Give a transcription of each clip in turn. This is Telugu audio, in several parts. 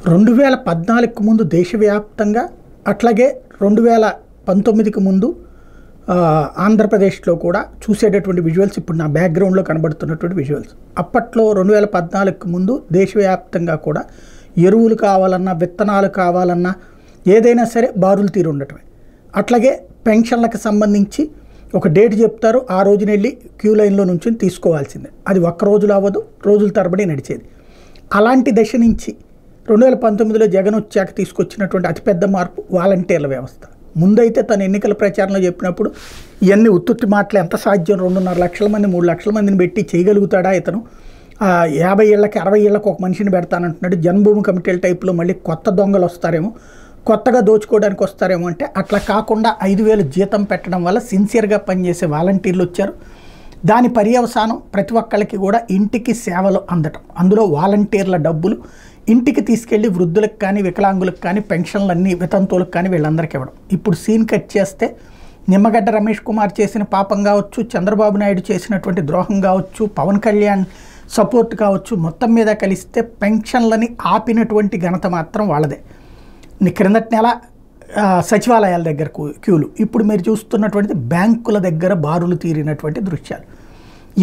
2014కు ముందు దేశవ్యాప్తంగా అట్లాగే 2019కి ముందు ఆంధ్రప్రదేశ్లో కూడా చూసేటటువంటి విజువల్స్ ఇప్పుడు నా బ్యాక్గ్రౌండ్లో కనబడుతున్నటువంటి విజువల్స్. అప్పట్లో 2014కు ముందు దేశవ్యాప్తంగా కూడా ఎరువులు కావాలన్నా విత్తనాలు కావాలన్నా ఏదైనా సరే బారులు తీరు ఉండటమే. అట్లాగే పెన్షన్లకు సంబంధించి ఒక డేట్ చెప్తారు, ఆ రోజున వెళ్ళి క్యూ లైన్లో నుంచి తీసుకోవాల్సిందే. అది ఒక్క రోజులో అవ్వదు, రోజుల తరబడి నడిచేది. అలాంటి దశ నుంచి 2019లో జగన్ వచ్చాక తీసుకొచ్చినటువంటి అతిపెద్ద మార్పు వాలంటీర్ల వ్యవస్థ. ముందైతే తన ఎన్నికల ప్రచారంలో చెప్పినప్పుడు ఇవన్నీ ఉత్తుత్తి మాటలు, ఎంత సాధ్యం, 2.5 లక్షల మంది 3 లక్షల మందిని పెట్టి చేయగలుగుతాడా ఇతను, 50 ఏళ్ళకి 60 ఏళ్ళకి ఒక మనిషిని పెడతానంటున్నాడు, జన్మభూమి కమిటీల టైప్లో మళ్ళీ కొత్త దొంగలు వస్తారేమో, కొత్తగా దోచుకోవడానికి వస్తారేమో అంటే అట్లా కాకుండా 5,000 జీతం పెట్టడం వల్ల సిన్సియర్గా పనిచేసే వాలంటీర్లు వచ్చారు. దాని పర్యవసానం ప్రతి ఒక్కళ్ళకి కూడా ఇంటికి సేవలు అందటం. అందులో వాలంటీర్ల డబ్బులు ఇంటికి తీసుకెళ్ళి వృద్ధులకు కానీ వికలాంగులకు కానీ పెన్షన్లన్నీ వితంతువులకు కానీ వీళ్ళందరికీ ఇవ్వడం. ఇప్పుడు సీన్ కట్ చేస్తే నిమ్మగడ్డ రమేష్ కుమార్ చేసిన పాపం కావచ్చు, చంద్రబాబు నాయుడు చేసినటువంటి ద్రోహం కావచ్చు, పవన్ కళ్యాణ్ సపోర్ట్ కావచ్చు, మొత్తం మీద కలిస్తే పెన్షన్లని ఆపినటువంటి ఘనత మాత్రం వాళ్ళదే. క్రిందటి నెల సచివాలయాల దగ్గర క్యూలు, ఇప్పుడు మీరు చూస్తున్నటువంటిది బ్యాంకుల దగ్గర బారులు తీరినటువంటి దృశ్యాలు.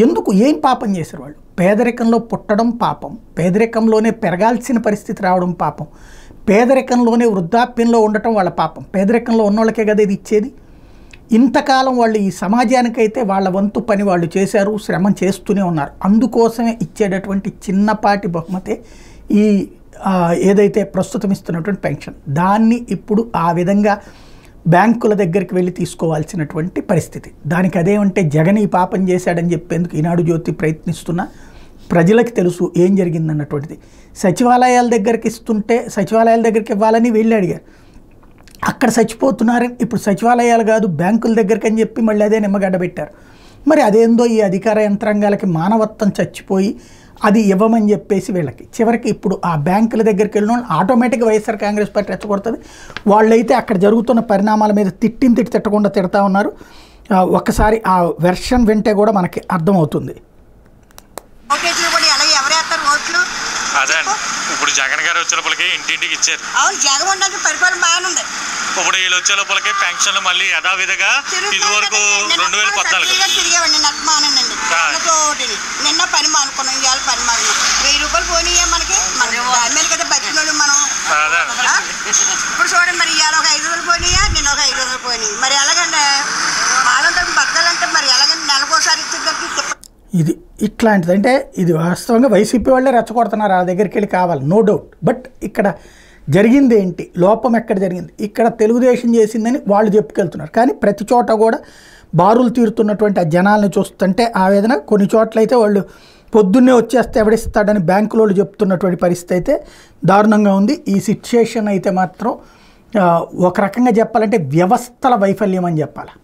ఎందుకు, ఏం పాపం చేశారు వాళ్ళు? పేదరికంలో పుట్టడం పాపం, పేదరికంలోనే పెరగాల్సిన పరిస్థితి రావడం పాపం, పేదరికంలోనే వృద్ధాప్యంలో ఉండటం వాళ్ళ పాపం. పేదరికంలో ఉన్నోళ్ళకే కదా ఇది ఇచ్చేది. ఇంతకాలం వాళ్ళు ఈ సమాజానికైతే వాళ్ళ వంతు పని వాళ్ళు చేశారు, శ్రమ చేస్తూనే ఉన్నారు. అందుకోసమే ఇచ్చేటటువంటి చిన్నపాటి బహుమతే ఈ ఏదైతే ప్రస్తుతం ఇస్తున్నటువంటి పెన్షన్. దాన్ని ఇప్పుడు ఆ విధంగా బ్యాంకుల దగ్గరికి వెళ్ళి తీసుకోవాల్సినటువంటి పరిస్థితి. దానికి అదేమంటే జగన్ ఈ పాపం చేశాడని చెప్పేందుకు ఈనాడు జ్యోతి ప్రయత్నిస్తున్నా ప్రజలకు తెలుసు ఏం జరిగిందన్నటువంటిది. సచివాలయాల దగ్గరికి ఇస్తుంటే సచివాలయాల దగ్గరికి ఇవ్వాలని వీళ్ళు అడిగారు, అక్కడ చచ్చిపోతున్నారని ఇప్పుడు సచివాలయాలు కాదు బ్యాంకుల దగ్గరికి అని చెప్పి మళ్ళీ అదే నిమ్మగడ్డ పెట్టారు. మరి అదేందో ఈ అధికార యంత్రాంగాలకి మానవత్వం చచ్చిపోయి అది ఇవ్వమని చెప్పేసి వీళ్ళకి చివరికి ఇప్పుడు ఆ బ్యాంకుల దగ్గరికి వెళ్ళిన ఆటోమేటిక్గా వైఎస్ఆర్ కాంగ్రెస్ పార్టీ రెచ్చగొడుతుంది. వాళ్ళైతే అక్కడ జరుగుతున్న పరిణామాల మీద తిట్టకుండా తిడతా ఉన్నారు. ఒక్కసారి ఆ వెర్షన్ వింటే కూడా మనకి అర్థమవుతుంది. అదే ఇప్పుడు జగన్ గారు వచ్చే లోపలికి ఇంటింటికి ఇచ్చారు. అవును, జగన్ ఉండదు, పరిపాలన బాగానే ఉంది. ఇప్పుడు వీళ్ళు వచ్చే లోపలికి పెన్షన్లు మళ్ళీ యథావిధిగా ఇది వరకు 2014 తిరిగేవండి. నట్మానండి నిన్న పని మానుకున్నాం, ఇవాళ పని మానుకున్నాం. 1000 రూపాయలు పోనీయా మనకి, దాని మీద కదా బతికినోళ్ళు మనం. ఇప్పుడు చూడండి, మరి ఇవాళ ఒక 500 పోనీయా, నిన్న ఒక 500 పోనీ. మరి ఎలాగండి వాళ్ళందరూ బతకాలంటే మరి ఎలాగండి నెలకోసారి ఇచ్చేదానికి ఇది ఇట్లాంటిది. అంటే ఇది వాస్తవంగా వైసీపీ వాళ్ళే రెచ్చగొడుతున్నారు, ఆ దగ్గరికి వెళ్ళి కావాలి, నో డౌట్. బట్ ఇక్కడ జరిగింది ఏంటి, లోపం ఎక్కడ జరిగింది, ఇక్కడ తెలుగుదేశం చేసిందని వాళ్ళు చెప్పుకెళ్తున్నారు. కానీ ప్రతి చోట కూడా బారులు తీరుతున్నటువంటి ఆ జనాల్ని చూస్తుంటే ఆవేదన. కొన్ని చోట్లయితే వాళ్ళు పొద్దున్నే వచ్చేస్తే ఎవడిస్తాడని బ్యాంకులో చెప్తున్నటువంటి పరిస్థితి అయితే దారుణంగా ఉంది. ఈ సిచ్యుయేషన్ అయితే మాత్రం ఒక రకంగా చెప్పాలంటే వ్యవస్థల వైఫల్యం అని చెప్పాలి.